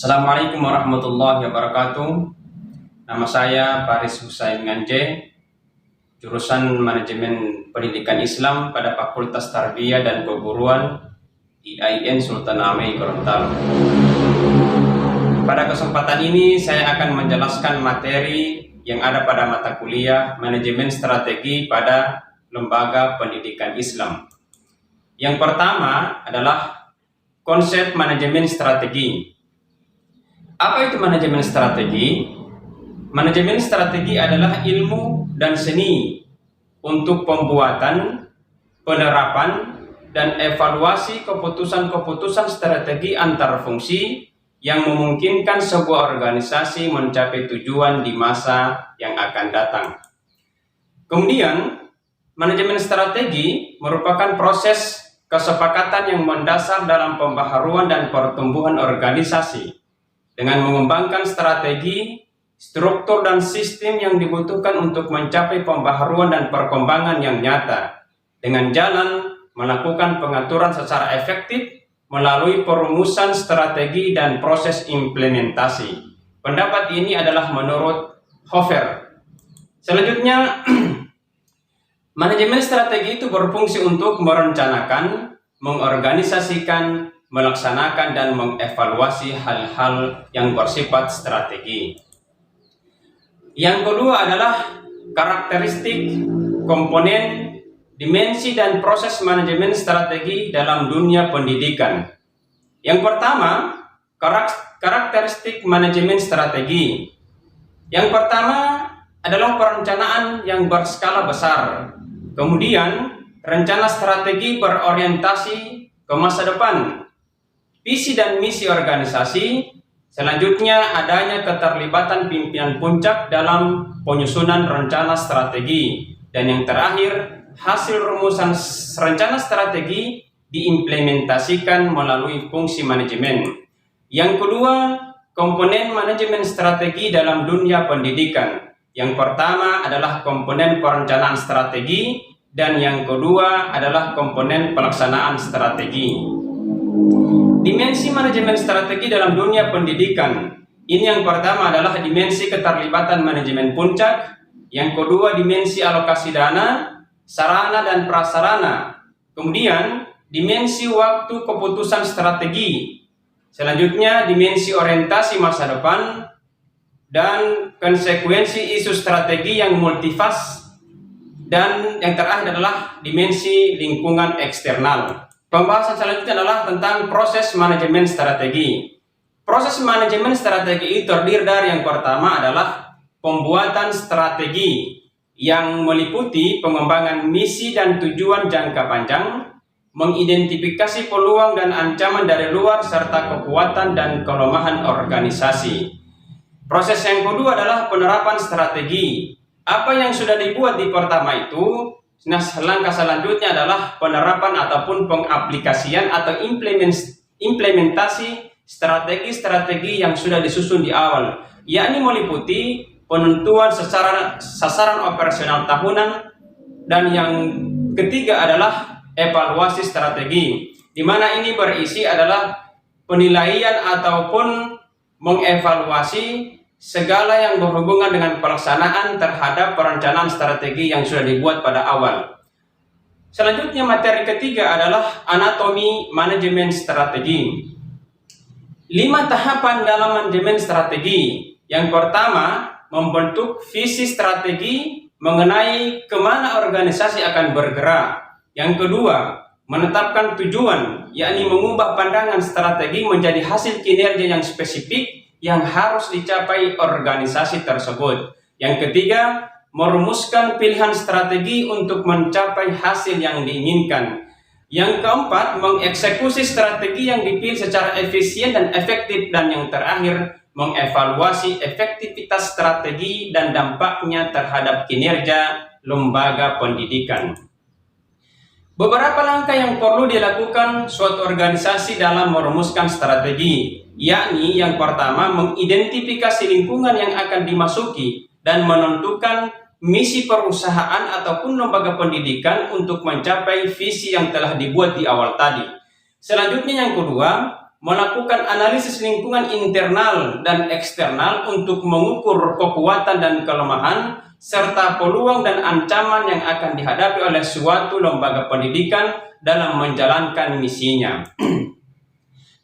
Assalamualaikum warahmatullahi wabarakatuh. Nama saya Faris Husain Nganje, jurusan Manajemen Pendidikan Islam pada Fakultas Tarbiyah dan Keguruan IAIN Sultan Amir Gorontalo. Pada kesempatan ini saya akan menjelaskan materi yang ada pada mata kuliah Manajemen Strategi pada Lembaga Pendidikan Islam. Yang pertama adalah konsep manajemen strategi. Apa itu manajemen strategi? Manajemen strategi adalah ilmu dan seni untuk pembuatan, penerapan, dan evaluasi keputusan-keputusan strategi antar fungsi yang memungkinkan sebuah organisasi mencapai tujuan di masa yang akan datang. Kemudian, manajemen strategi merupakan proses kesepakatan yang mendasar dalam pembaharuan dan pertumbuhan organisasi dengan mengembangkan strategi, struktur, dan sistem yang dibutuhkan untuk mencapai pembaharuan dan perkembangan yang nyata dengan jalan melakukan pengaturan secara efektif melalui perumusan strategi dan proses implementasi. Pendapat ini adalah menurut Hofer. Selanjutnya, manajemen strategi itu berfungsi untuk merencanakan, mengorganisasikan, melaksanakan, dan mengevaluasi hal-hal yang bersifat strategi. Yang kedua adalah karakteristik, komponen, dimensi, dan proses manajemen strategi dalam dunia pendidikan. Yang pertama, karakteristik manajemen strategi. Yang pertama adalah perencanaan yang berskala besar. Kemudian, rencana strategi berorientasi ke masa depan. Visi dan misi organisasi. Selanjutnya, adanya keterlibatan pimpinan puncak dalam penyusunan rencana strategi. Dan yang terakhir, hasil rumusan rencana strategi diimplementasikan melalui fungsi manajemen. Yang kedua, komponen manajemen strategi dalam dunia pendidikan. Yang pertama adalah komponen perencanaan strategi, dan yang kedua adalah komponen pelaksanaan strategi. Dimensi manajemen strategi dalam dunia pendidikan. Ini yang pertama adalah dimensi keterlibatan manajemen puncak. Yang kedua, dimensi alokasi dana, sarana dan prasarana. Kemudian, dimensi waktu keputusan strategi. Selanjutnya, dimensi orientasi masa depan dan konsekuensi isu strategi yang multifas. Dan yang terakhir adalah dimensi lingkungan eksternal. Pembahasan selanjutnya adalah tentang proses manajemen strategi. Proses manajemen strategi itu terdiri dari yang pertama adalah pembuatan strategi yang meliputi pengembangan misi dan tujuan jangka panjang, mengidentifikasi peluang dan ancaman dari luar serta kekuatan dan kelemahan organisasi. Proses yang kedua adalah penerapan strategi. Apa yang sudah dibuat di pertama itu, nah, langkah selanjutnya adalah penerapan ataupun pengaplikasian atau implementasi strategi-strategi yang sudah disusun di awal, yakni meliputi penentuan sasaran operasional tahunan, dan yang ketiga adalah evaluasi strategi, di mana ini berisi adalah penilaian ataupun mengevaluasi segala yang berhubungan dengan pelaksanaan terhadap perencanaan strategi yang sudah dibuat pada awal. Selanjutnya, materi ketiga adalah anatomi manajemen strategi. 5 tahapan dalam manajemen strategi. Yang pertama, membentuk visi strategi mengenai kemana organisasi akan bergerak. Yang kedua, menetapkan tujuan, yakni mengubah pandangan strategi menjadi hasil kinerja yang spesifik yang harus dicapai organisasi tersebut. Yang ketiga, merumuskan pilihan strategi untuk mencapai hasil yang diinginkan. Yang keempat, mengeksekusi strategi yang dipilih secara efisien dan efektif. Dan yang terakhir, mengevaluasi efektivitas strategi dan dampaknya terhadap kinerja lembaga pendidikan. Beberapa langkah yang perlu dilakukan suatu organisasi dalam merumuskan strategi, yakni yang pertama, mengidentifikasi lingkungan yang akan dimasuki dan menentukan misi perusahaan ataupun lembaga pendidikan untuk mencapai visi yang telah dibuat di awal tadi. Selanjutnya yang kedua, melakukan analisis lingkungan internal dan eksternal untuk mengukur kekuatan dan kelemahan serta peluang dan ancaman yang akan dihadapi oleh suatu lembaga pendidikan dalam menjalankan misinya.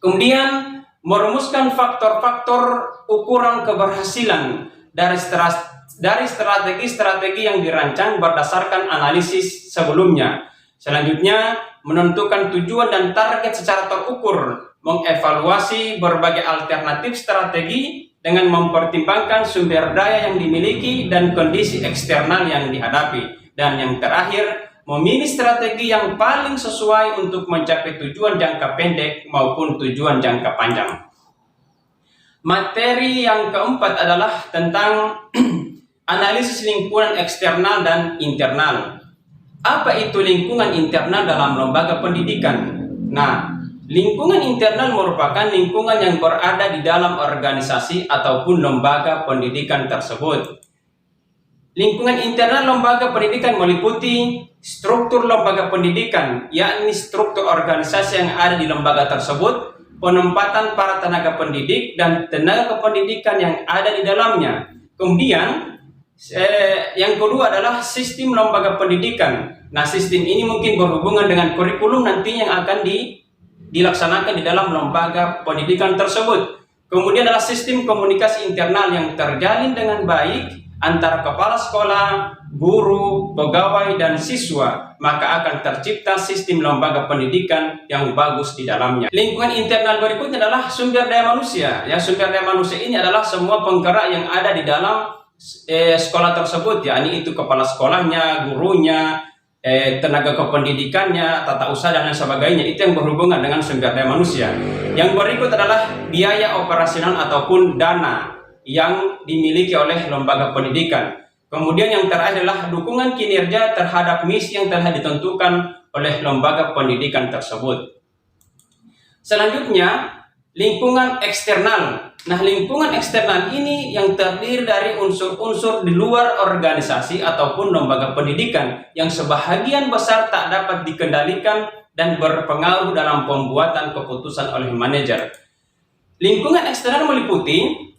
Kemudian merumuskan faktor-faktor ukuran keberhasilan dari strategi-strategi yang dirancang berdasarkan analisis sebelumnya. Selanjutnya, menentukan tujuan dan target secara terukur, mengevaluasi berbagai alternatif strategi dengan mempertimbangkan sumber daya yang dimiliki dan kondisi eksternal yang dihadapi. Dan yang terakhir, memilih strategi yang paling sesuai untuk mencapai tujuan jangka pendek maupun tujuan jangka panjang. Materi yang keempat adalah tentang analisis lingkungan eksternal dan internal. Apa itu lingkungan internal dalam lembaga pendidikan? Nah, lingkungan internal merupakan lingkungan yang berada di dalam organisasi ataupun lembaga pendidikan tersebut. Lingkungan internal lembaga pendidikan meliputi struktur lembaga pendidikan, yakni struktur organisasi yang ada di lembaga tersebut, penempatan para tenaga pendidik dan tenaga kependidikan yang ada di dalamnya. Kemudian, yang kedua adalah sistem lembaga pendidikan. Nah, sistem ini mungkin berhubungan dengan kurikulum nantinya yang akan dilaksanakan di dalam lembaga pendidikan tersebut. Kemudian adalah sistem komunikasi internal yang terjalin dengan baik antara kepala sekolah, guru, pegawai, dan siswa, maka akan tercipta sistem lembaga pendidikan yang bagus di dalamnya. Lingkungan internal berikutnya adalah sumber daya manusia. Ya, sumber daya manusia ini adalah semua penggerak yang ada di dalam sekolah tersebut, yakni itu kepala sekolahnya, gurunya, tenaga kependidikannya, tata usaha dan lain sebagainya. Itu yang berhubungan dengan sumber daya manusia. Yang berikut adalah biaya operasional ataupun dana yang dimiliki oleh lembaga pendidikan. Kemudian yang terakhir adalah dukungan kinerja terhadap misi yang telah ditentukan oleh lembaga pendidikan tersebut. Selanjutnya, lingkungan eksternal. Nah, lingkungan eksternal ini yang terdiri dari unsur-unsur di luar organisasi ataupun lembaga pendidikan yang sebahagian besar tak dapat dikendalikan dan berpengaruh dalam pembuatan keputusan oleh manajer. Lingkungan eksternal meliputi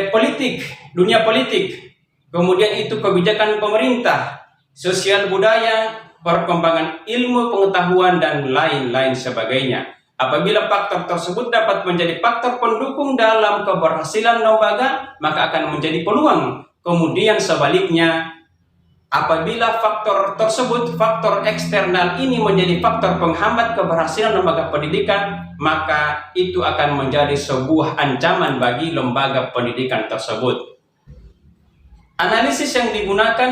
politik, dunia politik, kemudian itu kebijakan pemerintah, sosial budaya, perkembangan ilmu pengetahuan, dan lain-lain sebagainya. Apabila faktor tersebut dapat menjadi faktor pendukung dalam keberhasilan lembaga, maka akan menjadi peluang. Kemudian sebaliknya, apabila faktor tersebut, faktor eksternal ini menjadi faktor penghambat keberhasilan lembaga pendidikan, maka itu akan menjadi sebuah ancaman bagi lembaga pendidikan tersebut. Analisis yang digunakan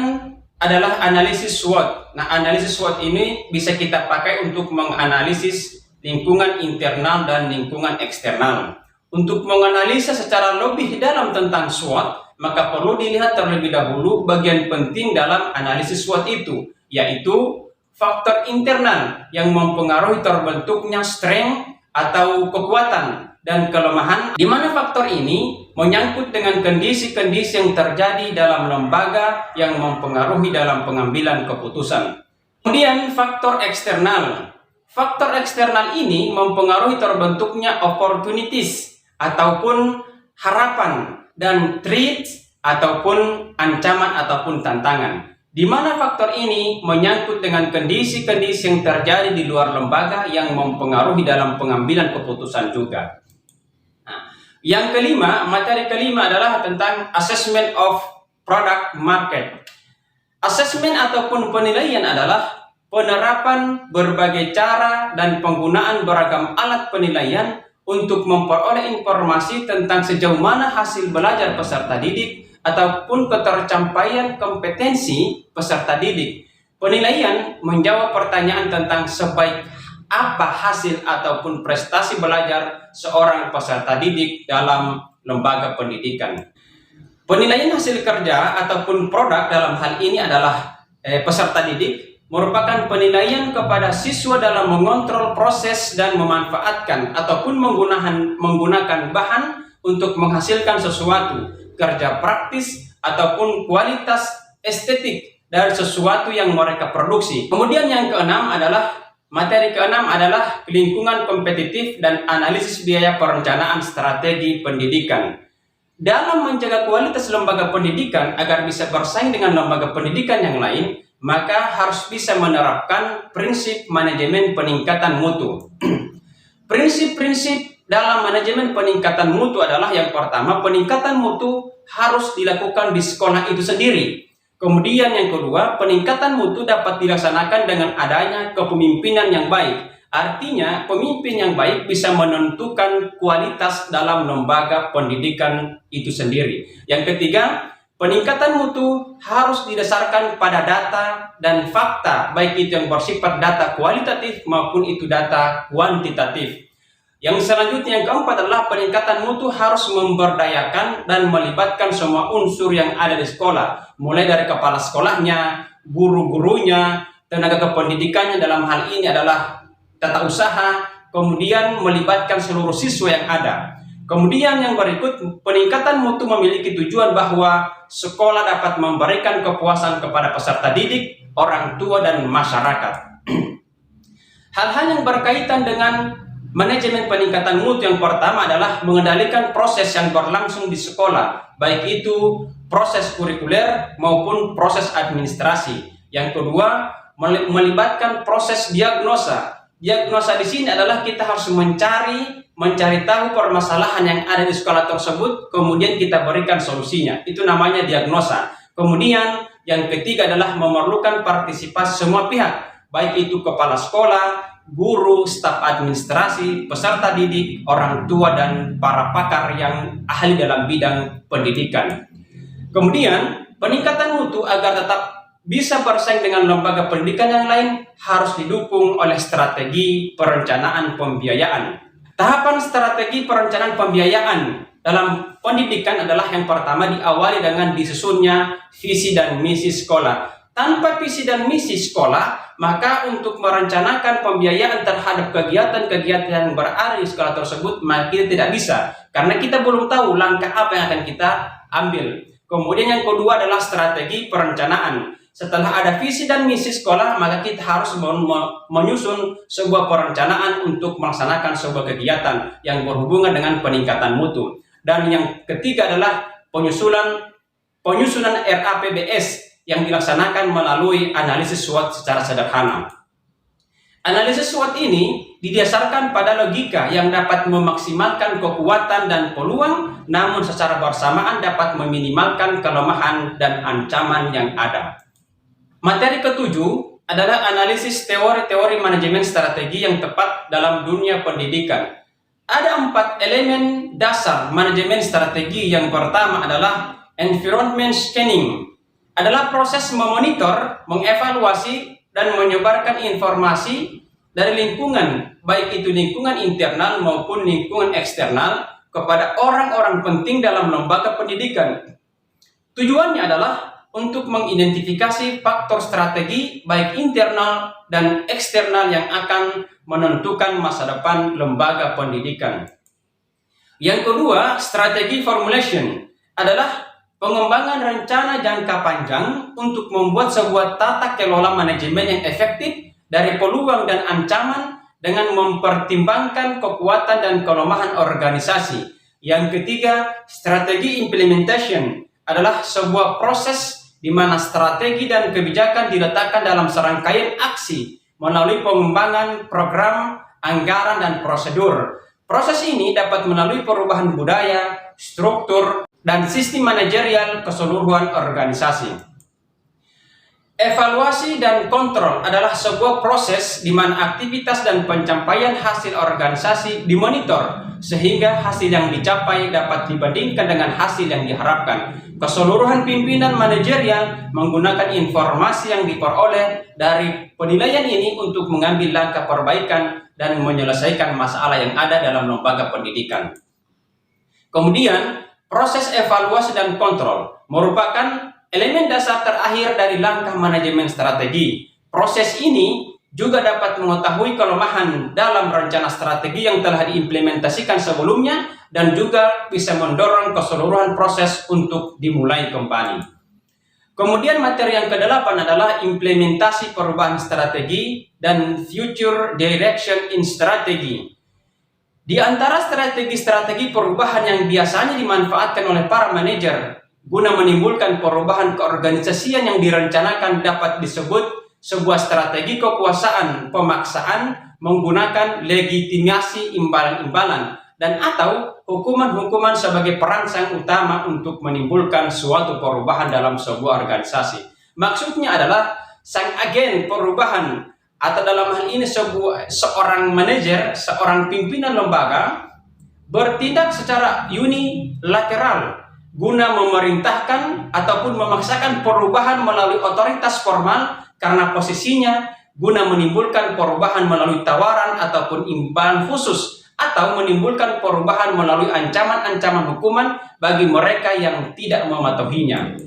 adalah analisis SWOT. Nah, analisis SWOT ini bisa kita pakai untuk menganalisis lingkungan internal dan lingkungan eksternal. Untuk menganalisa secara lebih dalam tentang SWOT, maka perlu dilihat terlebih dahulu bagian penting dalam analisis SWOT itu, yaitu faktor internal yang mempengaruhi terbentuknya strength atau kekuatan dan kelemahan, di mana faktor ini menyangkut dengan kondisi-kondisi yang terjadi dalam lembaga yang mempengaruhi dalam pengambilan keputusan. Kemudian faktor eksternal. Faktor eksternal ini mempengaruhi terbentuknya opportunities ataupun harapan dan threats ataupun ancaman ataupun tantangan, di mana faktor ini menyangkut dengan kondisi-kondisi yang terjadi di luar lembaga yang mempengaruhi dalam pengambilan keputusan juga. Nah, yang kelima, materi kelima adalah tentang assessment of product market. Assessment ataupun penilaian adalah penerapan berbagai cara dan penggunaan beragam alat penilaian untuk memperoleh informasi tentang sejauh mana hasil belajar peserta didik ataupun ketercapaian kompetensi peserta didik. Penilaian menjawab pertanyaan tentang sebaik apa hasil ataupun prestasi belajar seorang peserta didik dalam lembaga pendidikan. Penilaian hasil kerja ataupun produk dalam hal ini adalah peserta didik merupakan penilaian kepada siswa dalam mengontrol proses dan memanfaatkan ataupun menggunakan bahan untuk menghasilkan sesuatu, kerja praktis ataupun kualitas estetik dari sesuatu yang mereka produksi. Kemudian yang keenam adalah Materi keenam adalah lingkungan kompetitif dan analisis biaya perencanaan strategi pendidikan. Dalam menjaga kualitas lembaga pendidikan agar bisa bersaing dengan lembaga pendidikan yang lain, maka harus bisa menerapkan prinsip manajemen peningkatan mutu. Prinsip-prinsip dalam manajemen peningkatan mutu adalah yang pertama, peningkatan mutu harus dilakukan di sekolah itu sendiri. Kemudian yang kedua, peningkatan mutu dapat dilaksanakan dengan adanya kepemimpinan yang baik. Artinya, pemimpin yang baik bisa menentukan kualitas dalam lembaga pendidikan itu sendiri. Yang ketiga, peningkatan mutu harus didasarkan pada data dan fakta, baik itu yang bersifat data kualitatif maupun itu data kuantitatif. Yang selanjutnya, yang keempat adalah peningkatan mutu harus memberdayakan dan melibatkan semua unsur yang ada di sekolah, mulai dari kepala sekolahnya, guru-gurunya, tenaga kependidikannya, dalam hal ini adalah tata usaha, kemudian melibatkan seluruh siswa yang ada. Kemudian yang berikut, peningkatan mutu memiliki tujuan bahwa sekolah dapat memberikan kepuasan kepada peserta didik, orang tua, dan masyarakat. Hal-hal yang berkaitan dengan manajemen peningkatan mutu yang pertama adalah mengendalikan proses yang berlangsung di sekolah, baik itu proses kurikuler maupun proses administrasi. Yang kedua, melibatkan proses diagnosa. Diagnosa di sini adalah kita harus mencari tahu permasalahan yang ada di sekolah tersebut, kemudian kita berikan solusinya. Itu namanya diagnosa. Kemudian yang ketiga adalah memerlukan partisipasi semua pihak, baik itu kepala sekolah, guru, staf administrasi, peserta didik, orang tua, dan para pakar yang ahli dalam bidang pendidikan. Kemudian, peningkatan mutu agar tetap bisa bersaing dengan lembaga pendidikan yang lain harus didukung oleh strategi perencanaan pembiayaan. Tahapan strategi perencanaan pembiayaan dalam pendidikan adalah yang pertama diawali dengan disusunnya visi dan misi sekolah. Tanpa visi dan misi sekolah, maka untuk merencanakan pembiayaan terhadap kegiatan-kegiatan yang berada di sekolah tersebut, maka kita tidak bisa. Karena kita belum tahu langkah apa yang akan kita ambil. Kemudian yang kedua adalah strategi perencanaan. Setelah ada visi dan misi sekolah, maka kita harus menyusun sebuah perencanaan untuk melaksanakan sebuah kegiatan yang berhubungan dengan peningkatan mutu. Dan yang ketiga adalah penyusunan RAPBS yang dilaksanakan melalui analisis SWOT secara sederhana. Analisis SWOT ini didasarkan pada logika yang dapat memaksimalkan kekuatan dan peluang, namun secara bersamaan dapat meminimalkan kelemahan dan ancaman yang ada. Materi ketujuh adalah analisis teori-teori manajemen strategi yang tepat dalam dunia pendidikan. Ada 4 elemen dasar manajemen strategi. Yang pertama adalah environment scanning. Adalah proses memonitor, mengevaluasi, dan menyebarkan informasi dari lingkungan, baik itu lingkungan internal maupun lingkungan eksternal, kepada orang-orang penting dalam lembaga pendidikan. Tujuannya adalah untuk mengidentifikasi faktor strategi, baik internal dan eksternal, yang akan menentukan masa depan lembaga pendidikan. Yang kedua, strategi formulation adalah pengembangan rencana jangka panjang untuk membuat sebuah tata kelola manajemen yang efektif dari peluang dan ancaman dengan mempertimbangkan kekuatan dan kelemahan organisasi. Yang ketiga, strategi implementation adalah sebuah proses di mana strategi dan kebijakan diletakkan dalam serangkaian aksi melalui pengembangan program, anggaran, dan prosedur. Proses ini dapat melalui perubahan budaya, struktur, dan sistem manajerial keseluruhan organisasi. Evaluasi dan kontrol adalah sebuah proses di mana aktivitas dan pencapaian hasil organisasi dimonitor sehingga hasil yang dicapai dapat dibandingkan dengan hasil yang diharapkan. Keseluruhan pimpinan manajerial menggunakan informasi yang diperoleh dari penilaian ini untuk mengambil langkah perbaikan dan menyelesaikan masalah yang ada dalam lembaga pendidikan. Kemudian, proses evaluasi dan kontrol merupakan elemen dasar terakhir dari langkah manajemen strategi. Proses ini juga dapat mengetahui kelemahan dalam rencana strategi yang telah diimplementasikan sebelumnya dan juga bisa mendorong keseluruhan proses untuk dimulai kembali. Kemudian materi yang kedelapan adalah implementasi perubahan strategi dan future direction in strategy. Di antara strategi-strategi perubahan yang biasanya dimanfaatkan oleh para manajer guna menimbulkan perubahan keorganisasian yang direncanakan dapat disebut sebuah strategi kekuasaan pemaksaan menggunakan legitimasi imbalan-imbalan dan atau hukuman-hukuman sebagai perangsang utama untuk menimbulkan suatu perubahan dalam sebuah organisasi. Maksudnya adalah sang agen perubahan atau dalam hal ini seorang manajer, seorang pimpinan lembaga bertindak secara unilateral guna memerintahkan ataupun memaksakan perubahan melalui otoritas formal karena posisinya guna menimbulkan perubahan melalui tawaran ataupun imbalan khusus atau menimbulkan perubahan melalui ancaman-ancaman hukuman bagi mereka yang tidak mematuhinya.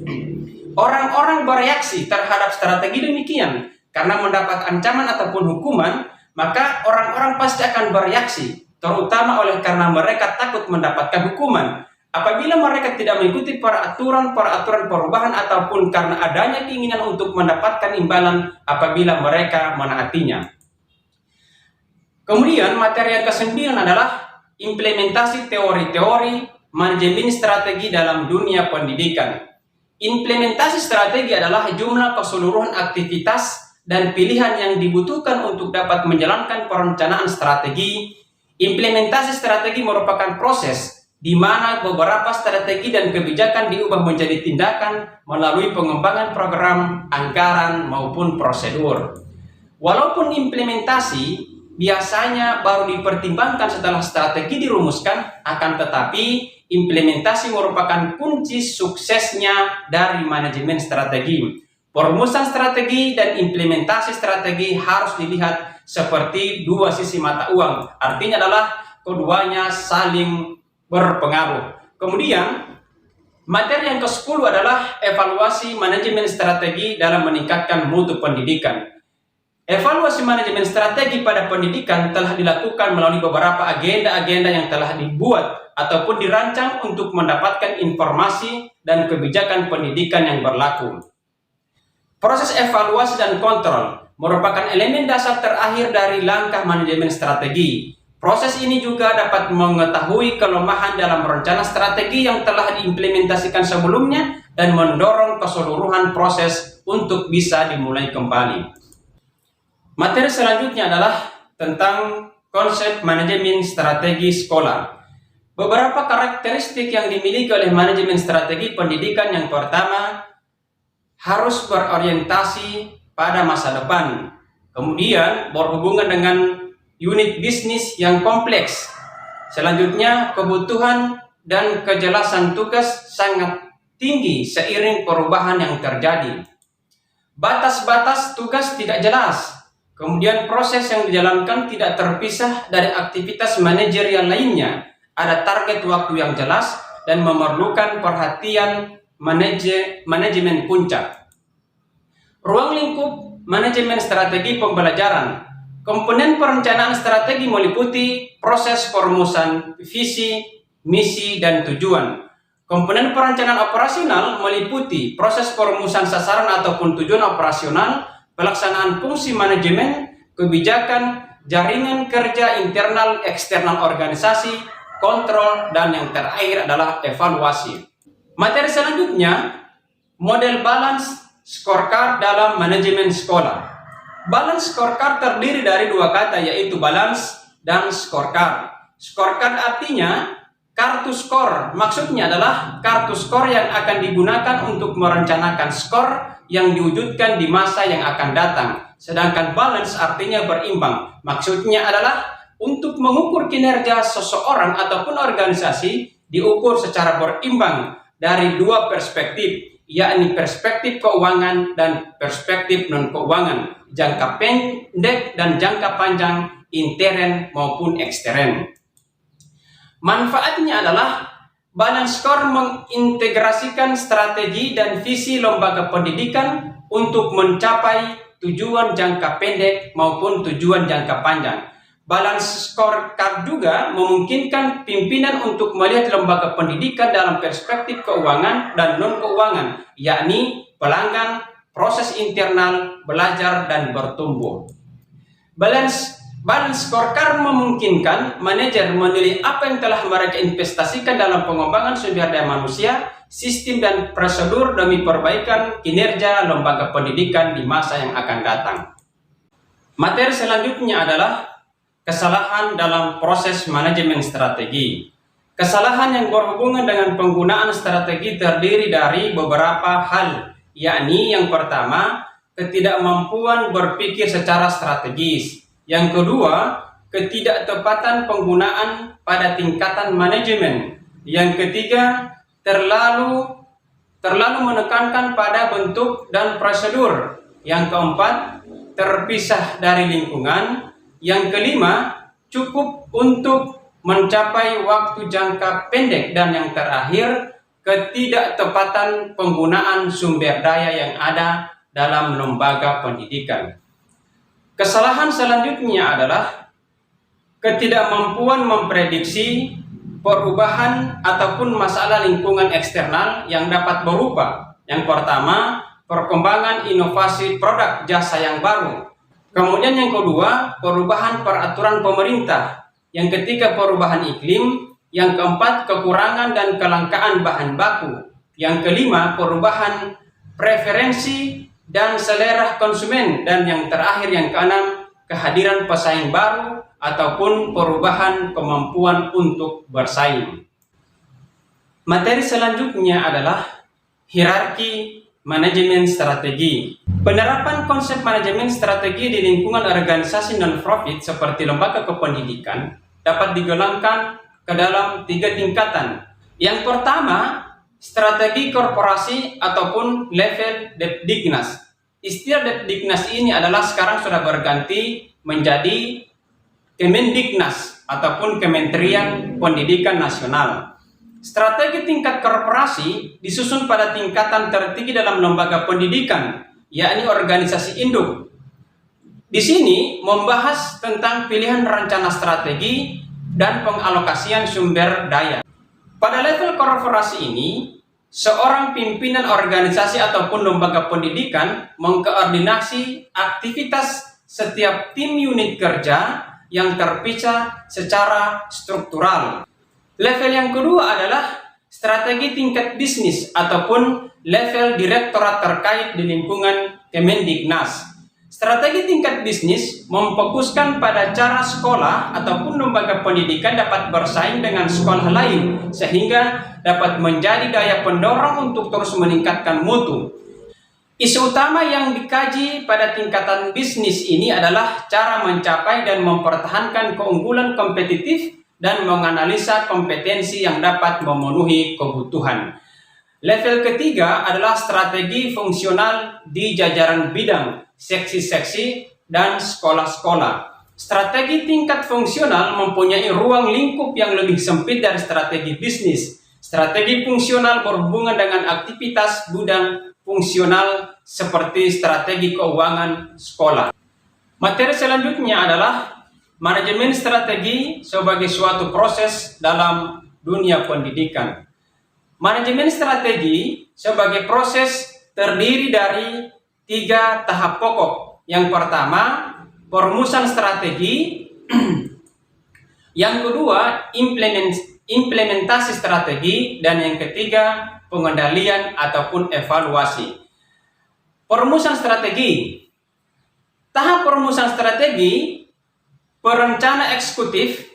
Orang-orang bereaksi terhadap strategi demikian karena mendapat ancaman ataupun hukuman, maka orang-orang pasti akan bereaksi, terutama oleh karena mereka takut mendapatkan hukuman. Apabila mereka tidak mengikuti peraturan perubahan ataupun karena adanya keinginan untuk mendapatkan imbalan apabila mereka menaatinya. Kemudian materi yang ke-9 adalah implementasi teori-teori manajemen strategi dalam dunia pendidikan. Implementasi strategi adalah jumlah keseluruhan aktivitas dan pilihan yang dibutuhkan untuk dapat menjalankan perencanaan strategi. Implementasi strategi merupakan proses di mana beberapa strategi dan kebijakan diubah menjadi tindakan melalui pengembangan program, anggaran, maupun prosedur. Walaupun implementasi biasanya baru dipertimbangkan setelah strategi dirumuskan, akan tetapi implementasi merupakan kunci suksesnya dari manajemen strategi. Perumusan strategi dan implementasi strategi harus dilihat seperti dua sisi mata uang. Artinya adalah keduanya saling berpengaruh. Kemudian materi yang ke-10 adalah evaluasi manajemen strategi dalam meningkatkan mutu pendidikan. Evaluasi manajemen strategi pada pendidikan telah dilakukan melalui beberapa agenda-agenda yang telah dibuat ataupun dirancang untuk mendapatkan informasi dan kebijakan pendidikan yang berlaku. Proses evaluasi dan kontrol merupakan elemen dasar terakhir dari langkah manajemen strategi. Proses ini juga dapat mengetahui kelemahan dalam rencana strategi yang telah diimplementasikan sebelumnya dan mendorong keseluruhan proses untuk bisa dimulai kembali. Materi selanjutnya adalah tentang konsep manajemen strategi sekolah. Beberapa karakteristik yang dimiliki oleh manajemen strategi pendidikan. Yang pertama, harus berorientasi pada masa depan. Kemudian berhubungan dengan unit bisnis yang kompleks. Selanjutnya, kebutuhan dan kejelasan tugas sangat tinggi seiring perubahan yang terjadi. Batas-batas tugas tidak jelas. Kemudian proses yang dijalankan tidak terpisah dari aktivitas manajerial lainnya. Ada target waktu yang jelas dan memerlukan perhatian manajemen puncak. Ruang lingkup manajemen strategi pembelajaran. Komponen perencanaan strategi meliputi proses perumusan visi, misi, dan tujuan. Komponen perencanaan operasional meliputi proses perumusan sasaran ataupun tujuan operasional, pelaksanaan fungsi manajemen, kebijakan, jaringan kerja internal eksternal organisasi, kontrol, dan yang terakhir adalah evaluasi. Materi selanjutnya, model balance scorecard dalam manajemen sekolah. Balance scorecard terdiri dari dua kata, yaitu balance dan scorecard. Scorecard artinya kartu skor. Maksudnya adalah kartu skor yang akan digunakan untuk merencanakan skor yang diwujudkan di masa yang akan datang. Sedangkan balance artinya berimbang. Maksudnya adalah untuk mengukur kinerja seseorang ataupun organisasi diukur secara berimbang dari dua perspektif, yakni perspektif keuangan dan perspektif non-keuangan, jangka pendek dan jangka panjang, intern maupun ekstern. Manfaatnya adalah balance score mengintegrasikan strategi dan visi lembaga pendidikan untuk mencapai tujuan jangka pendek maupun tujuan jangka panjang. Balance scorecard juga memungkinkan pimpinan untuk melihat lembaga pendidikan dalam perspektif keuangan dan non-keuangan, yakni pelanggan, proses internal, belajar, dan bertumbuh. Balance scorecard memungkinkan manajer menilai apa yang telah mereka investasikan dalam pengembangan sumber daya manusia, sistem dan prosedur demi perbaikan kinerja lembaga pendidikan di masa yang akan datang. Materi selanjutnya adalah kesalahan dalam proses manajemen strategi. Kesalahan yang berhubungan dengan penggunaan strategi terdiri dari beberapa hal, yakni yang pertama, ketidakmampuan berpikir secara strategis. Yang kedua, ketidaktepatan penggunaan pada tingkatan manajemen. Yang ketiga, terlalu menekankan pada bentuk dan prosedur. Yang keempat, terpisah dari lingkungan. Yang kelima, cukup untuk mencapai waktu jangka pendek. Dan yang terakhir, ketidaktepatan penggunaan sumber daya yang ada dalam lembaga pendidikan. Kesalahan selanjutnya adalah ketidakmampuan memprediksi perubahan ataupun masalah lingkungan eksternal yang dapat berupa. Yang pertama, perkembangan inovasi produk jasa yang baru. Kemudian yang kedua, perubahan peraturan pemerintah. Yang ketiga, perubahan iklim. Yang keempat, kekurangan dan kelangkaan bahan baku. Yang kelima, perubahan preferensi dan selera konsumen. Dan yang terakhir, yang keenam, kehadiran pesaing baru ataupun perubahan kemampuan untuk bersaing. Materi selanjutnya adalah hierarki manajemen strategi. Penerapan konsep manajemen strategi di lingkungan organisasi non-profit seperti lembaga kependidikan dapat digelangkan ke dalam 3 tingkatan. Yang pertama, strategi korporasi ataupun level Depdiknas. Istilah Depdiknas ini adalah sekarang sudah berganti menjadi Kemendiknas ataupun Kementerian Pendidikan Nasional. Strategi tingkat korporasi disusun pada tingkatan tertinggi dalam lembaga pendidikan, yakni organisasi induk. Di sini membahas tentang pilihan rencana strategi dan pengalokasian sumber daya. Pada level korporasi ini, seorang pimpinan organisasi ataupun lembaga pendidikan mengkoordinasi aktivitas setiap tim unit kerja yang terpisah secara struktural. Level yang kedua adalah strategi tingkat bisnis ataupun level direktorat terkait di lingkungan Kemendiknas. Strategi tingkat bisnis memfokuskan pada cara sekolah ataupun lembaga pendidikan dapat bersaing dengan sekolah lain sehingga dapat menjadi daya pendorong untuk terus meningkatkan mutu. Isu utama yang dikaji pada tingkatan bisnis ini adalah cara mencapai dan mempertahankan keunggulan kompetitif dan menganalisa kompetensi yang dapat memenuhi kebutuhan. Level ketiga adalah strategi fungsional di jajaran bidang, seksi-seksi, dan sekolah-sekolah. Strategi tingkat fungsional mempunyai ruang lingkup yang lebih sempit dari strategi bisnis. Strategi fungsional berhubungan dengan aktivitas bidang fungsional seperti strategi keuangan sekolah. Materi selanjutnya adalah manajemen strategi sebagai suatu proses dalam dunia pendidikan. Manajemen strategi sebagai proses terdiri dari 3 tahap pokok. Yang pertama, perumusan strategi. Yang kedua, implementasi strategi. Dan yang ketiga, pengendalian ataupun evaluasi. Perumusan strategi. Tahap perumusan strategi, perencana eksekutif.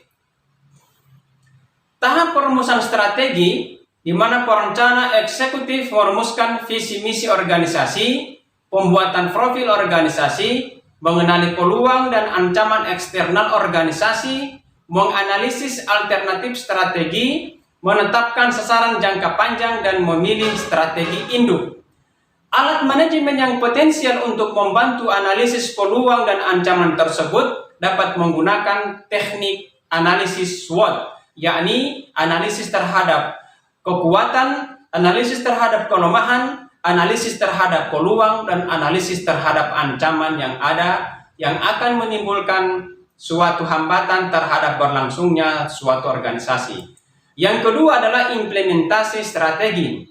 Tahap perumusan strategi di mana perencana eksekutif merumuskan visi misi organisasi, pembuatan profil organisasi, mengenali peluang dan ancaman eksternal organisasi, menganalisis alternatif strategi, menetapkan sasaran jangka panjang dan memilih strategi induk. Alat manajemen yang potensial untuk membantu analisis peluang dan ancaman tersebut dapat menggunakan teknik analisis SWOT, yakni analisis terhadap kekuatan, analisis terhadap kelemahan, analisis terhadap peluang, dan analisis terhadap ancaman yang ada yang akan menimbulkan suatu hambatan terhadap berlangsungnya suatu organisasi. Yang kedua adalah implementasi strategi.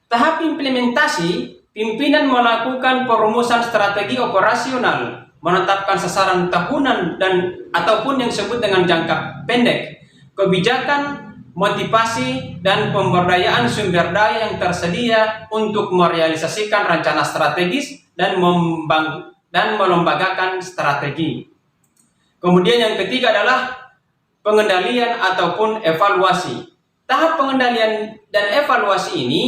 Tahap implementasi pimpinan melakukan perumusan strategi operasional, menetapkan sasaran tahunan dan ataupun yang disebut dengan jangka pendek, kebijakan, motivasi, dan pemberdayaan sumber daya yang tersedia untuk merealisasikan rencana strategis dan melembagakan strategi. Kemudian yang ketiga adalah pengendalian ataupun evaluasi. Tahap pengendalian dan evaluasi ini,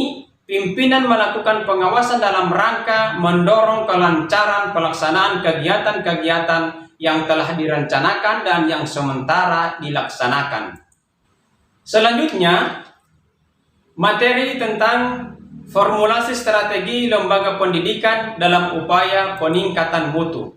pimpinan melakukan pengawasan dalam rangka mendorong kelancaran pelaksanaan kegiatan-kegiatan yang telah direncanakan dan yang sementara dilaksanakan. Selanjutnya, materi tentang formulasi strategi lembaga pendidikan dalam upaya peningkatan mutu.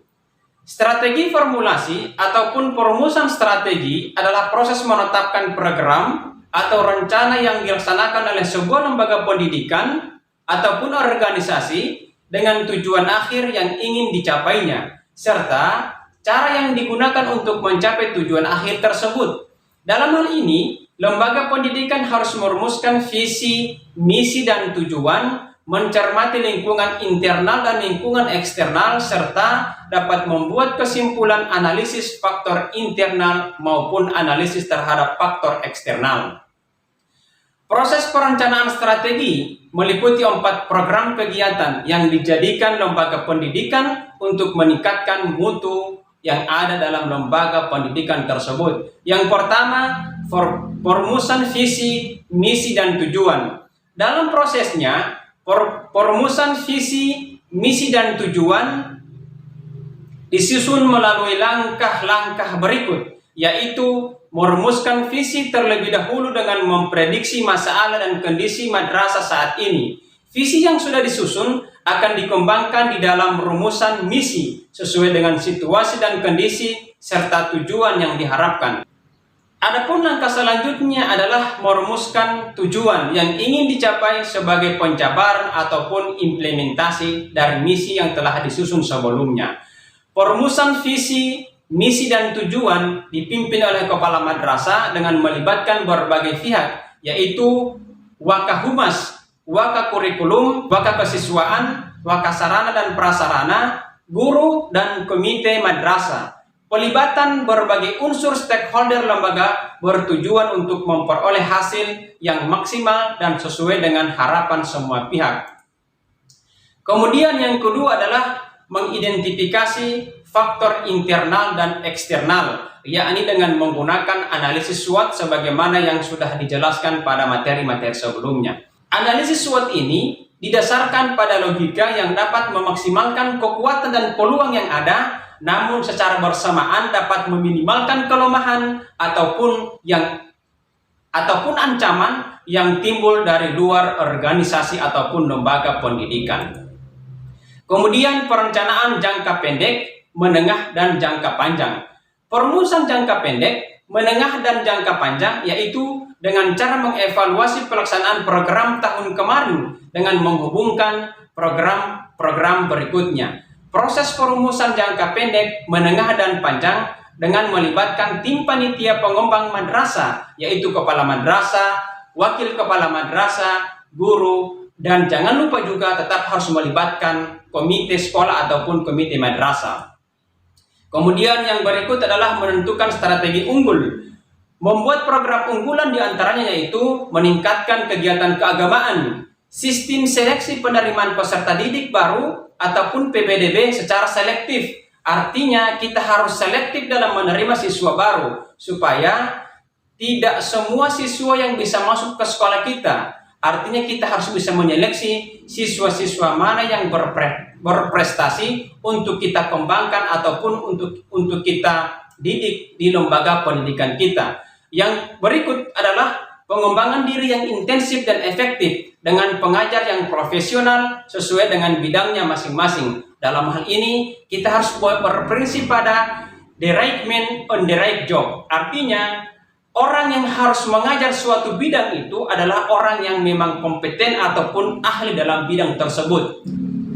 Strategi formulasi ataupun perumusan strategi adalah proses menetapkan program atau rencana yang dilaksanakan oleh sebuah lembaga pendidikan ataupun organisasi dengan tujuan akhir yang ingin dicapainya, serta cara yang digunakan untuk mencapai tujuan akhir tersebut. Dalam hal ini, lembaga pendidikan harus merumuskan visi, misi, dan tujuan, mencermati lingkungan internal dan lingkungan eksternal, serta dapat membuat kesimpulan analisis faktor internal maupun analisis terhadap faktor eksternal. Proses perencanaan strategi meliputi 4 program kegiatan yang dijadikan lembaga pendidikan untuk meningkatkan mutu yang ada dalam lembaga pendidikan tersebut. Yang pertama, perumusan visi, misi, dan tujuan. Dalam prosesnya, perumusan visi, misi, dan tujuan disusun melalui langkah-langkah berikut, yaitu merumuskan visi terlebih dahulu dengan memprediksi masalah dan kondisi madrasah saat ini. Visi yang sudah disusun akan dikembangkan di dalam rumusan misi sesuai dengan situasi dan kondisi serta tujuan yang diharapkan. Adapun langkah selanjutnya adalah merumuskan tujuan yang ingin dicapai sebagai penjabaran ataupun implementasi dari misi yang telah disusun sebelumnya. Perumusan visi, misi, dan tujuan dipimpin oleh kepala madrasah dengan melibatkan berbagai pihak, yaitu Wakahumas, Wakakurikulum, Wakakesiswaan, Wakasarana dan Prasarana, guru, dan komite madrasah. Pelibatan berbagai unsur stakeholder lembaga bertujuan untuk memperoleh hasil yang maksimal dan sesuai dengan harapan semua pihak. Kemudian yang kedua adalah mengidentifikasi faktor internal dan eksternal, yakni dengan menggunakan analisis SWOT sebagaimana yang sudah dijelaskan pada materi-materi sebelumnya. Analisis SWOT ini didasarkan pada logika yang dapat memaksimalkan kekuatan dan peluang yang ada, namun secara bersamaan dapat meminimalkan kelemahan ataupun ancaman yang timbul dari luar organisasi ataupun lembaga pendidikan. Kemudian perencanaan jangka pendek, menengah, dan jangka panjang. Perumusan jangka pendek, menengah, dan jangka panjang yaitu dengan cara mengevaluasi pelaksanaan program tahun kemarin dengan menghubungkan program-program berikutnya. Proses perumusan jangka pendek, menengah, dan panjang dengan melibatkan tim panitia pengembang madrasah, yaitu kepala madrasah, wakil kepala madrasah, guru, dan jangan lupa juga tetap harus melibatkan komite sekolah ataupun komite madrasah. Kemudian yang berikut adalah menentukan strategi unggul. Membuat program unggulan diantaranya yaitu meningkatkan kegiatan keagamaan, sistem seleksi penerimaan peserta didik baru ataupun PPDB secara selektif. Artinya kita harus selektif dalam menerima siswa baru supaya tidak semua siswa yang bisa masuk ke sekolah kita. Artinya kita harus bisa menyeleksi siswa-siswa mana yang berprestasi untuk kita kembangkan ataupun untuk kita didik di lembaga pendidikan kita. Yang berikut adalah pengembangan diri yang intensif dan efektif dengan pengajar yang profesional sesuai dengan bidangnya masing-masing. Dalam hal ini, kita harus berprinsip pada the right man on the right job. Artinya, orang yang harus mengajar suatu bidang itu adalah orang yang memang kompeten ataupun ahli dalam bidang tersebut.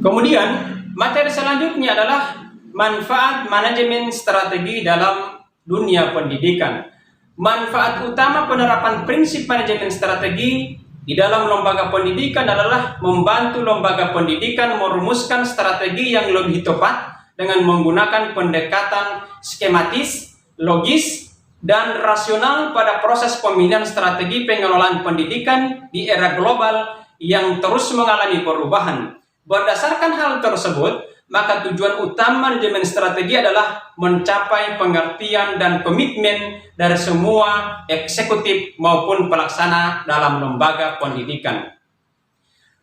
Kemudian, materi selanjutnya adalah manfaat manajemen strategi dalam dunia pendidikan. Manfaat utama penerapan prinsip manajemen strategi di dalam lembaga pendidikan adalah membantu lembaga pendidikan merumuskan strategi yang lebih tepat dengan menggunakan pendekatan skematis, logis, dan rasional pada proses pemilihan strategi pengelolaan pendidikan di era global yang terus mengalami perubahan. Berdasarkan hal tersebut, maka tujuan utama manajemen strategi adalah mencapai pengertian dan komitmen dari semua eksekutif maupun pelaksana dalam lembaga pendidikan.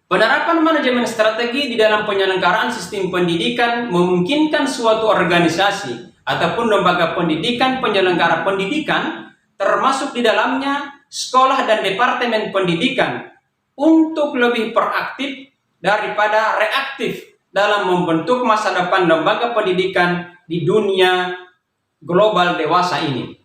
Penerapan manajemen strategi di dalam penyelenggaraan sistem pendidikan memungkinkan suatu organisasi ataupun lembaga pendidikan penyelenggara pendidikan, termasuk di dalamnya sekolah dan departemen pendidikan, untuk lebih proaktif daripada reaktif dalam membentuk masa depan lembaga pendidikan di dunia global dewasa ini.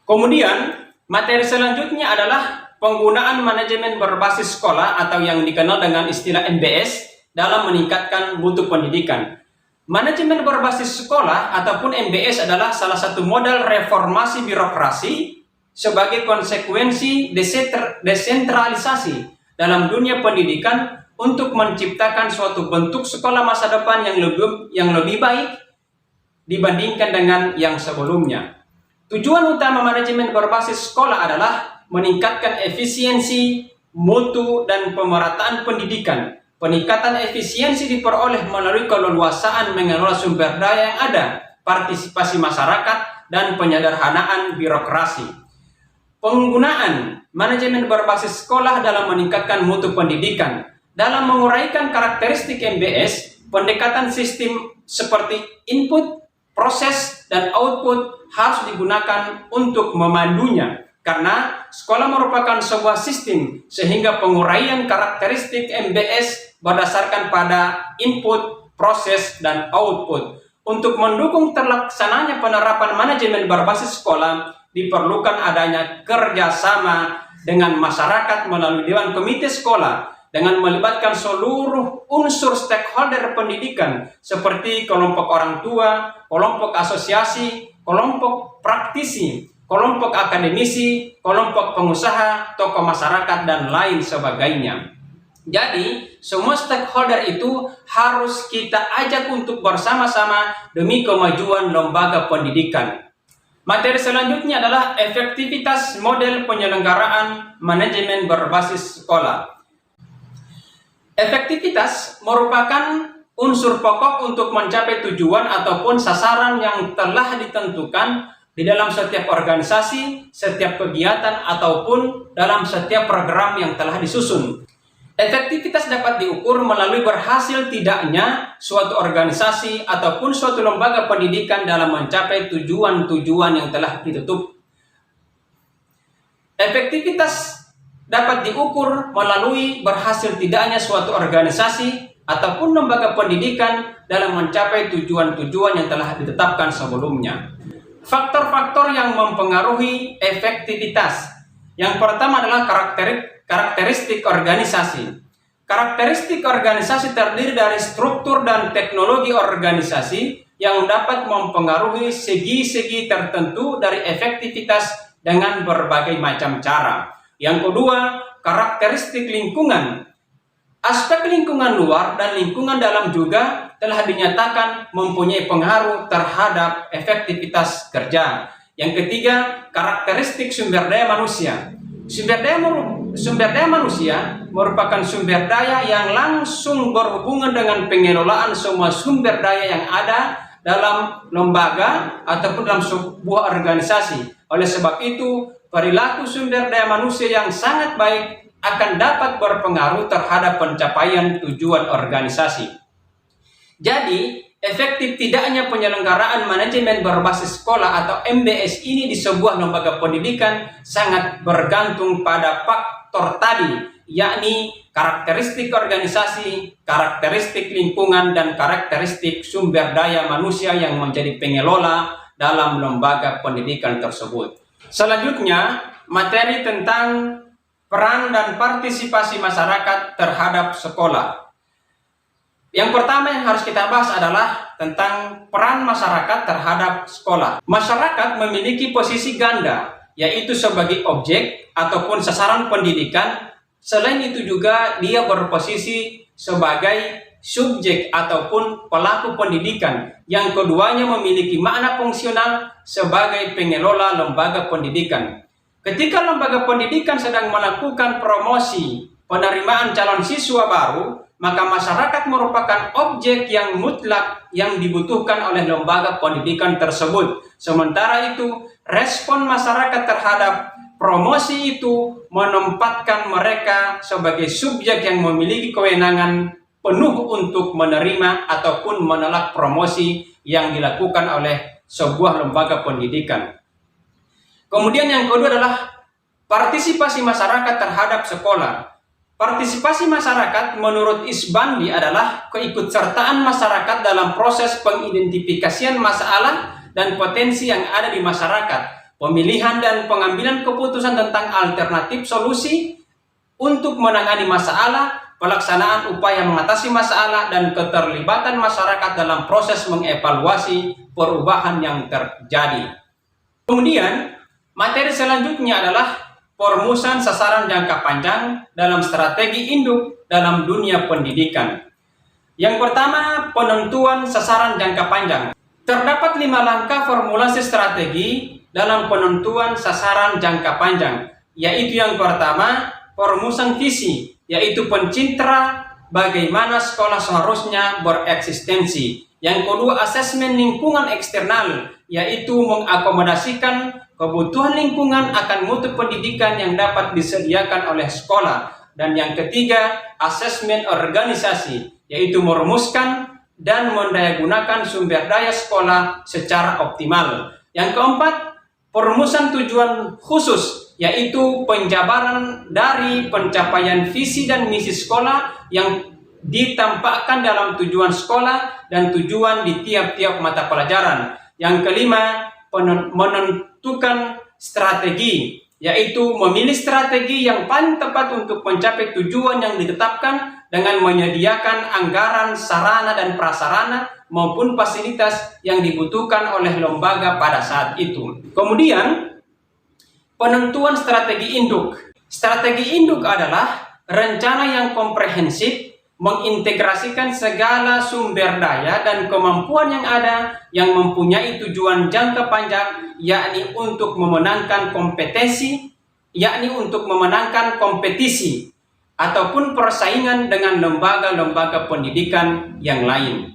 Kemudian, materi selanjutnya adalah penggunaan manajemen berbasis sekolah atau yang dikenal dengan istilah MBS dalam meningkatkan mutu pendidikan. Manajemen berbasis sekolah ataupun MBS adalah salah satu model reformasi birokrasi sebagai konsekuensi desentralisasi dalam dunia pendidikan untuk menciptakan suatu bentuk sekolah masa depan yang lebih baik dibandingkan dengan yang sebelumnya. Tujuan utama manajemen berbasis sekolah adalah meningkatkan efisiensi, mutu, dan pemerataan pendidikan. Peningkatan efisiensi diperoleh melalui keleluasaan mengelola sumber daya yang ada, partisipasi masyarakat, dan penyederhanaan birokrasi. Penggunaan manajemen berbasis sekolah dalam meningkatkan mutu pendidikan. Dalam menguraikan karakteristik MBS, pendekatan sistem seperti input, proses, dan output harus digunakan untuk memandunya. Karena sekolah merupakan sebuah sistem, sehingga penguraian karakteristik MBS berdasarkan pada input, proses, dan output. Untuk mendukung terlaksananya penerapan manajemen berbasis sekolah, diperlukan adanya kerjasama dengan masyarakat melalui Dewan Komite Sekolah, dengan melibatkan seluruh unsur stakeholder pendidikan seperti kelompok orang tua, kelompok asosiasi, kelompok praktisi, kelompok akademisi, kelompok pengusaha, tokoh masyarakat, dan lain sebagainya. Jadi, semua stakeholder itu harus kita ajak untuk bersama-sama demi kemajuan lembaga pendidikan. Materi selanjutnya adalah efektivitas model penyelenggaraan manajemen berbasis sekolah. Efektivitas merupakan unsur pokok untuk mencapai tujuan ataupun sasaran yang telah ditentukan di dalam setiap organisasi, setiap kegiatan, ataupun dalam setiap program yang telah disusun. Efektivitas dapat diukur melalui berhasil tidaknya suatu organisasi ataupun suatu lembaga pendidikan dalam mencapai tujuan-tujuan yang telah ditutup. Efektivitas dapat diukur melalui berhasil tidaknya suatu organisasi ataupun lembaga pendidikan dalam mencapai tujuan-tujuan yang telah ditetapkan sebelumnya. Faktor-faktor yang mempengaruhi efektivitas. Yang pertama adalah karakteristik organisasi. Karakteristik organisasi terdiri dari struktur dan teknologi organisasi yang dapat mempengaruhi segi-segi tertentu dari efektivitas dengan berbagai macam cara. Yang kedua, karakteristik lingkungan. Aspek lingkungan luar dan lingkungan dalam juga telah dinyatakan mempunyai pengaruh terhadap efektivitas kerja. Yang ketiga, karakteristik sumber daya manusia. Sumber daya manusia merupakan sumber daya yang langsung berhubungan dengan pengelolaan semua sumber daya yang ada dalam lembaga ataupun dalam sebuah organisasi. Oleh sebab itu, perilaku sumber daya manusia yang sangat baik akan dapat berpengaruh terhadap pencapaian tujuan organisasi. Jadi, efektif tidaknya penyelenggaraan manajemen berbasis sekolah atau MBS ini di sebuah lembaga pendidikan sangat bergantung pada faktor tadi, yakni karakteristik organisasi, karakteristik lingkungan, dan karakteristik sumber daya manusia yang menjadi pengelola dalam lembaga pendidikan tersebut. Selanjutnya, materi tentang peran dan partisipasi masyarakat terhadap sekolah. Yang pertama yang harus kita bahas adalah tentang peran masyarakat terhadap sekolah. Masyarakat memiliki posisi ganda, yaitu sebagai objek ataupun sasaran pendidikan Selain itu juga dia berposisi sebagai subjek ataupun pelaku pendidikan. Yang keduanya memiliki makna fungsional sebagai pengelola lembaga pendidikan. Ketika lembaga pendidikan sedang melakukan promosi penerimaan calon siswa baru, maka masyarakat merupakan objek yang mutlak yang dibutuhkan oleh lembaga pendidikan tersebut. Sementara itu, respon masyarakat terhadap promosi itu menempatkan mereka sebagai subjek yang memiliki kewenangan penuh untuk menerima ataupun menolak promosi yang dilakukan oleh sebuah lembaga pendidikan. Kemudian yang kedua adalah partisipasi masyarakat terhadap sekolah. Partisipasi masyarakat menurut Isbandi adalah keikutsertaan masyarakat dalam proses pengidentifikasian masalah dan potensi yang ada di masyarakat, pemilihan dan pengambilan keputusan tentang alternatif solusi untuk menangani masalah, pelaksanaan upaya mengatasi masalah, dan keterlibatan masyarakat dalam proses mengevaluasi perubahan yang terjadi. Kemudian, materi selanjutnya adalah perumusan sasaran jangka panjang dalam strategi induk dalam dunia pendidikan. Yang pertama, penentuan sasaran jangka panjang. Terdapat 5 langkah formulasi strategi dalam penentuan sasaran jangka panjang, yaitu yang pertama, perumusan visi, yaitu pencitra bagaimana sekolah seharusnya bereksistensi. Yang kedua, asesmen lingkungan eksternal, yaitu mengakomodasikan kebutuhan lingkungan akan mutu pendidikan yang dapat disediakan oleh sekolah. Dan yang ketiga, asesmen organisasi, yaitu merumuskan dan mendayagunakan sumber daya sekolah secara optimal. Yang keempat, perumusan tujuan khusus, yaitu penjabaran dari pencapaian visi dan misi sekolah yang ditampakkan dalam tujuan sekolah dan tujuan di tiap-tiap mata pelajaran. Yang kelima, menentukan strategi, yaitu memilih strategi yang paling tepat untuk mencapai tujuan yang ditetapkan dengan menyediakan anggaran, sarana dan prasarana maupun fasilitas yang dibutuhkan oleh lembaga pada saat itu. Kemudian, penentuan strategi induk. Strategi induk adalah rencana yang komprehensif mengintegrasikan segala sumber daya dan kemampuan yang ada yang mempunyai tujuan jangka panjang, yakni untuk memenangkan kompetisi ataupun persaingan dengan lembaga-lembaga pendidikan yang lain.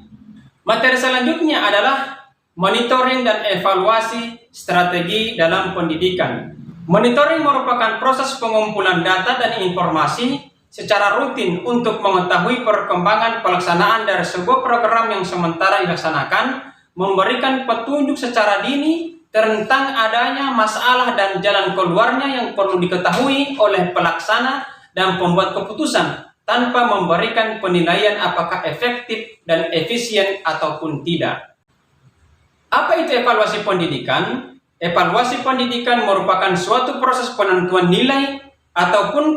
Materi selanjutnya adalah monitoring dan evaluasi strategi dalam pendidikan. Monitoring merupakan proses pengumpulan data dan informasi secara rutin untuk mengetahui perkembangan pelaksanaan dari sebuah program yang sementara dilaksanakan, memberikan petunjuk secara dini tentang adanya masalah dan jalan keluarnya yang perlu diketahui oleh pelaksana dan pembuat keputusan, tanpa memberikan penilaian apakah efektif dan efisien ataupun tidak. Apa itu evaluasi pendidikan? Evaluasi pendidikan merupakan suatu proses penentuan nilai ataupun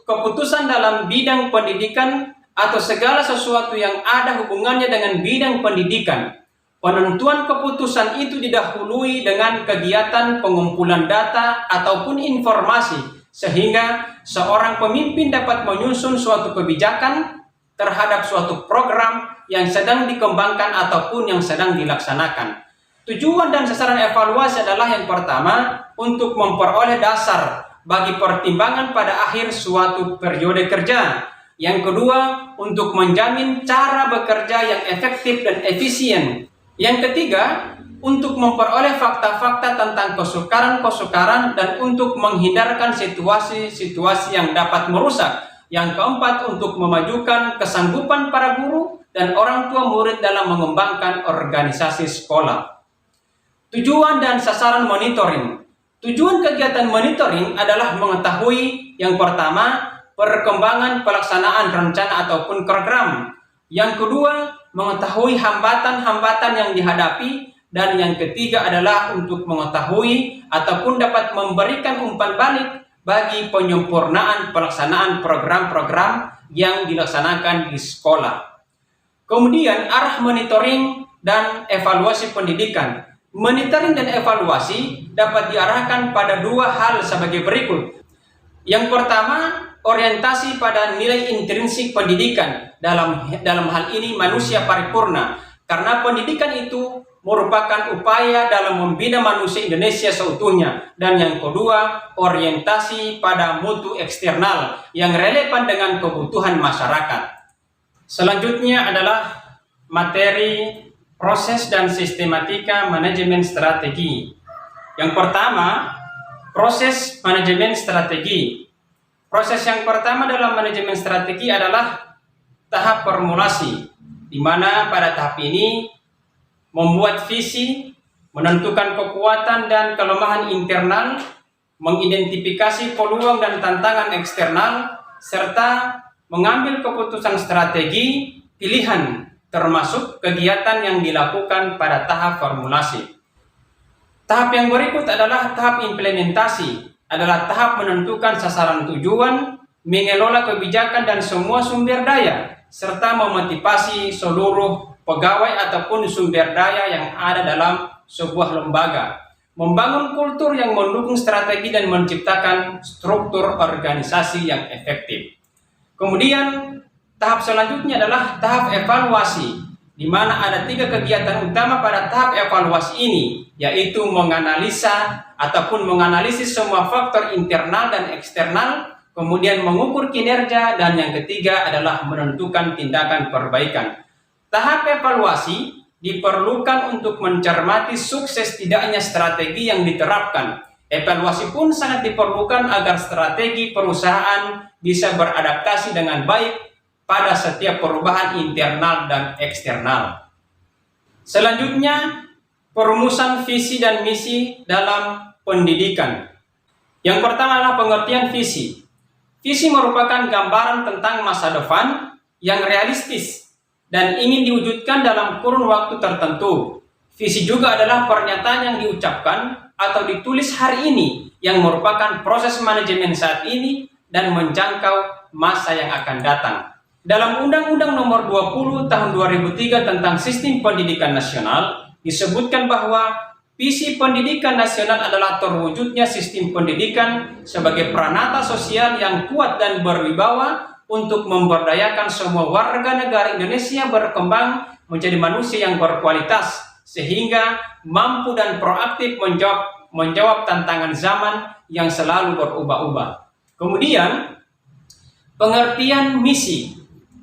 keputusan dalam bidang pendidikan atau segala sesuatu yang ada hubungannya dengan bidang pendidikan. Penentuan keputusan itu didahului dengan kegiatan pengumpulan data ataupun informasi, sehingga seorang pemimpin dapat menyusun suatu kebijakan terhadap suatu program yang sedang dikembangkan ataupun yang sedang dilaksanakan. Tujuan dan sasaran evaluasi adalah yang pertama, untuk memperoleh dasar bagi pertimbangan pada akhir suatu periode kerja. Yang kedua, untuk menjamin cara bekerja yang efektif dan efisien. Yang ketiga, untuk memperoleh fakta-fakta tentang kesukaran-kesukaran dan untuk menghindarkan situasi-situasi yang dapat merusak. Yang keempat, untuk memajukan kesanggupan para guru dan orang tua murid dalam mengembangkan organisasi sekolah. Tujuan dan sasaran monitoring. Tujuan kegiatan monitoring adalah mengetahui yang pertama, perkembangan pelaksanaan rencana ataupun program. Yang kedua, mengetahui hambatan-hambatan yang dihadapi. Dan yang ketiga adalah untuk mengetahui ataupun dapat memberikan umpan balik bagi penyempurnaan pelaksanaan program-program yang dilaksanakan di sekolah. Kemudian arah monitoring dan evaluasi pendidikan. Monitoring dan evaluasi dapat diarahkan pada 2 hal sebagai berikut. Yang pertama, orientasi pada nilai intrinsik pendidikan, dalam hal ini manusia paripurna, karena pendidikan itu merupakan upaya dalam membina manusia Indonesia seutuhnya. Dan yang kedua, orientasi pada mutu eksternal yang relevan dengan kebutuhan masyarakat. Selanjutnya adalah materi proses dan sistematika manajemen strategi. Yang pertama, proses manajemen strategi. Proses yang pertama dalam manajemen strategi adalah tahap formulasi, di mana pada tahap ini membuat visi, menentukan kekuatan dan kelemahan internal, mengidentifikasi peluang dan tantangan eksternal, serta mengambil keputusan strategi pilihan, termasuk kegiatan yang dilakukan pada tahap formulasi. Tahap yang berikut adalah tahap implementasi, adalah tahap menentukan sasaran tujuan, mengelola kebijakan dan semua sumber daya, serta memotivasi seluruh pegawai ataupun sumber daya yang ada dalam sebuah lembaga, membangun kultur yang mendukung strategi dan menciptakan struktur organisasi yang efektif. Kemudian tahap selanjutnya adalah tahap evaluasi, di mana ada 3 kegiatan utama pada tahap evaluasi ini, yaitu menganalisa ataupun menganalisis semua faktor internal dan eksternal, kemudian mengukur kinerja, dan yang ketiga adalah menentukan tindakan perbaikan. Tahap evaluasi diperlukan untuk mencermati sukses tidaknya strategi yang diterapkan. Evaluasi pun sangat diperlukan agar strategi perusahaan bisa beradaptasi dengan baik pada setiap perubahan internal dan eksternal. Selanjutnya, perumusan visi dan misi dalam pendidikan. Yang pertama adalah pengertian visi. Visi merupakan gambaran tentang masa depan yang realistis dan ingin diwujudkan dalam kurun waktu tertentu. Visi juga adalah pernyataan yang diucapkan atau ditulis hari ini yang merupakan proses manajemen saat ini dan menjangkau masa yang akan datang. Dalam Undang-Undang Nomor 20 Tahun 2003 tentang Sistem Pendidikan Nasional disebutkan bahwa visi pendidikan nasional adalah terwujudnya sistem pendidikan sebagai pranata sosial yang kuat dan berwibawa untuk memberdayakan semua warga negara Indonesia berkembang menjadi manusia yang berkualitas sehingga mampu dan proaktif menjawab tantangan zaman yang selalu berubah-ubah. Kemudian, pengertian misi.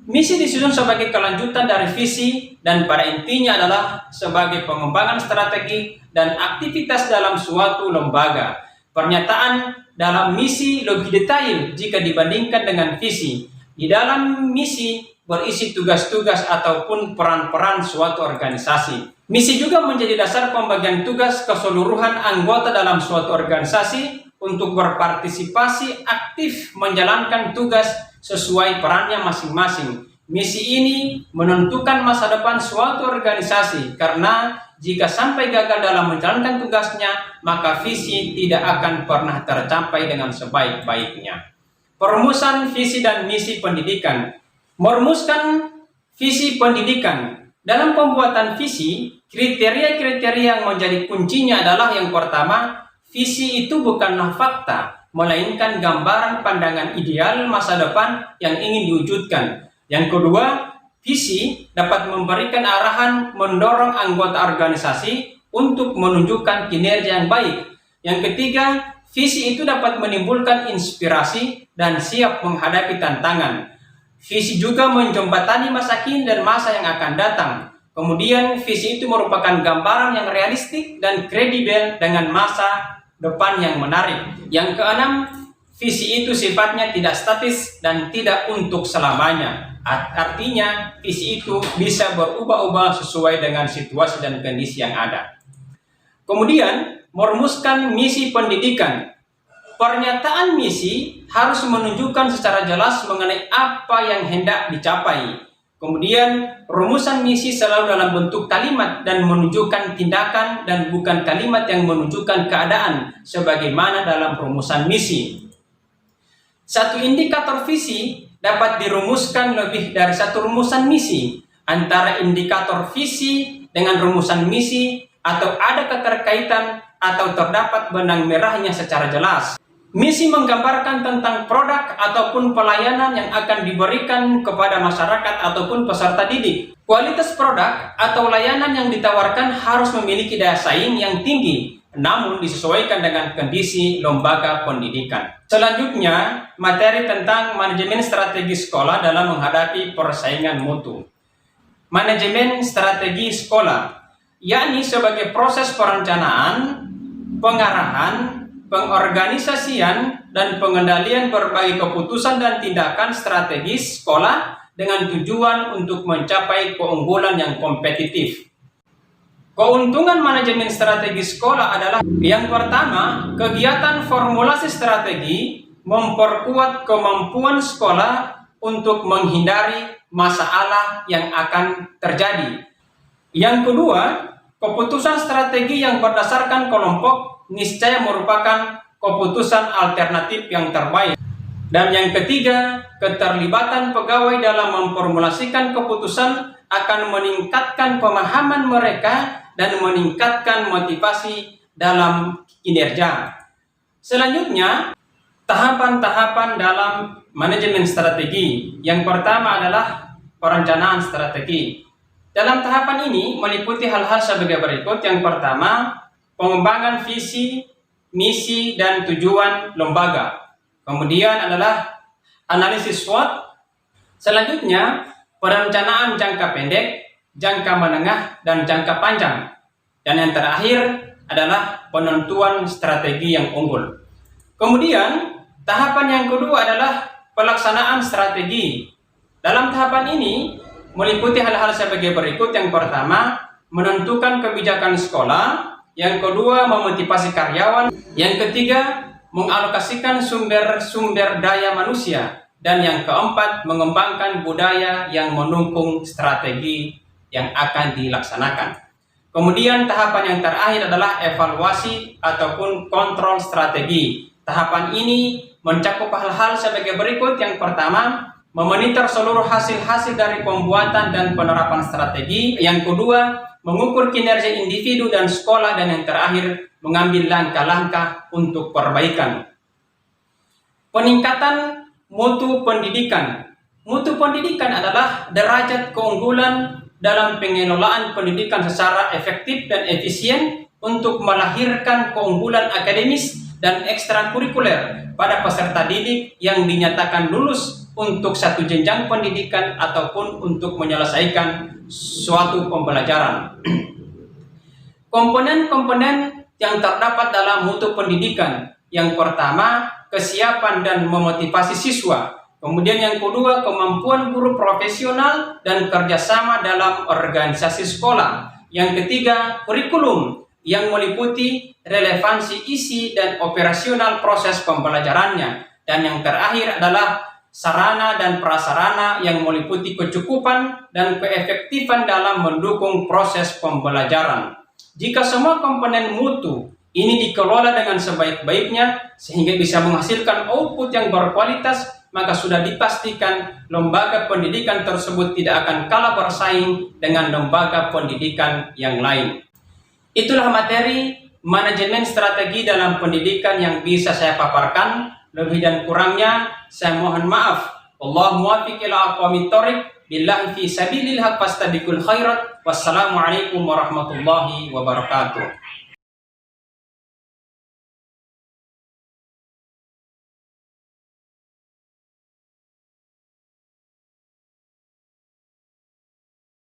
Misi disusun sebagai kelanjutan dari visi dan pada intinya adalah sebagai pengembangan strategi dan aktivitas dalam suatu lembaga. Pernyataan dalam misi lebih detail jika dibandingkan dengan visi. Di dalam misi berisi tugas-tugas ataupun peran-peran suatu organisasi. Misi juga menjadi dasar pembagian tugas keseluruhan anggota dalam suatu organisasi untuk berpartisipasi aktif menjalankan tugas sesuai perannya masing-masing. Misi ini menentukan masa depan suatu organisasi karena jika sampai gagal dalam menjalankan tugasnya, maka visi tidak akan pernah tercapai dengan sebaik-baiknya. Perumusan visi dan misi pendidikan. Merumuskan visi pendidikan. Dalam pembuatan visi, kriteria-kriteria yang menjadi kuncinya adalah yang pertama, visi itu bukanlah fakta, melainkan gambaran pandangan ideal masa depan yang ingin diwujudkan. Yang kedua, visi dapat memberikan arahan mendorong anggota organisasi untuk menunjukkan kinerja yang baik. Yang ketiga, visi itu dapat menimbulkan inspirasi dan siap menghadapi tantangan. Visi juga menjembatani masa kini dan masa yang akan datang. Kemudian, visi itu merupakan gambaran yang realistik dan kredibel dengan masa depan yang menarik. Yang keenam, visi itu sifatnya tidak statis dan tidak untuk selamanya. Artinya, visi itu bisa berubah-ubah sesuai dengan situasi dan kondisi yang ada. Kemudian, merumuskan misi pendidikan. Pernyataan misi harus menunjukkan secara jelas mengenai apa yang hendak dicapai. Kemudian, rumusan misi selalu dalam bentuk kalimat dan menunjukkan tindakan dan bukan kalimat yang menunjukkan keadaan sebagaimana dalam rumusan misi. Satu indikator visi dapat dirumuskan lebih dari satu rumusan misi. Antara indikator visi dengan rumusan misi atau ada keterkaitan atau terdapat benang merahnya secara jelas. Misi menggambarkan tentang produk ataupun pelayanan yang akan diberikan kepada masyarakat ataupun peserta didik. Kualitas produk atau layanan yang ditawarkan harus memiliki daya saing yang tinggi, namun disesuaikan dengan kondisi lembaga pendidikan. Selanjutnya, materi tentang manajemen strategi sekolah dalam menghadapi persaingan mutu. Manajemen strategi sekolah, yakni sebagai proses perencanaan, pengarahan, pengorganisasian, dan pengendalian berbagai keputusan dan tindakan strategis sekolah dengan tujuan untuk mencapai keunggulan yang kompetitif. Keuntungan manajemen strategi sekolah adalah yang pertama, kegiatan formulasi strategi memperkuat kemampuan sekolah untuk menghindari masalah yang akan terjadi. Yang kedua, keputusan strategi yang berdasarkan kelompok niscaya merupakan keputusan alternatif yang terbaik. Dan yang ketiga, keterlibatan pegawai dalam memformulasikan keputusan akan meningkatkan pemahaman mereka dan meningkatkan motivasi dalam kinerja. Selanjutnya, tahapan-tahapan dalam manajemen strategi. Yang pertama adalah perencanaan strategi. Dalam tahapan ini meliputi hal-hal sebagai berikut. Yang pertama, pengembangan visi, misi, dan tujuan lembaga. Kemudian adalah analisis SWOT. Selanjutnya, perencanaan jangka pendek, jangka menengah, dan jangka panjang. Dan yang terakhir adalah penentuan strategi yang unggul. Kemudian, tahapan yang kedua adalah pelaksanaan strategi. Dalam tahapan ini meliputi hal-hal sebagai berikut. Yang pertama, menentukan kebijakan sekolah. Yang kedua, memotivasi karyawan. Yang ketiga, mengalokasikan sumber-sumber daya manusia. Dan yang keempat, mengembangkan budaya yang mendukung strategi yang akan dilaksanakan. Kemudian tahapan yang terakhir adalah evaluasi ataupun kontrol strategi. Tahapan ini mencakup hal-hal sebagai berikut. Yang pertama, memonitor seluruh hasil-hasil dari pembuatan dan penerapan strategi. Yang kedua, mengukur kinerja individu dan sekolah. Dan yang terakhir, mengambil langkah-langkah untuk perbaikan. Peningkatan mutu pendidikan. Mutu pendidikan adalah derajat keunggulan dalam pengelolaan pendidikan secara efektif dan efisien untuk melahirkan keunggulan akademis dan ekstrakurikuler pada peserta didik yang dinyatakan lulus untuk satu jenjang pendidikan ataupun untuk menyelesaikan suatu pembelajaran. Komponen-komponen yang terdapat dalam mutu pendidikan. Yang pertama, kesiapan dan memotivasi siswa. Kemudian yang kedua, kemampuan guru profesional dan kerjasama dalam organisasi sekolah. Yang ketiga, kurikulum yang meliputi relevansi isi dan operasional proses pembelajarannya. Dan yang terakhir adalah sarana dan prasarana yang meliputi kecukupan dan keefektifan dalam mendukung proses pembelajaran. Jika semua komponen mutu ini dikelola dengan sebaik-baiknya sehingga bisa menghasilkan output yang berkualitas, maka sudah dipastikan lembaga pendidikan tersebut tidak akan kalah bersaing dengan lembaga pendidikan yang lain. Itulah materi manajemen strategi dalam pendidikan yang bisa saya paparkan. Lebih dan kurangnya saya mohon maaf. Wallahu muwaffiq ila aqwamit thoriq. Billahi fi sabilillah fastabiqul khairat. Wassalamualaikum warahmatullahi wabarakatuh.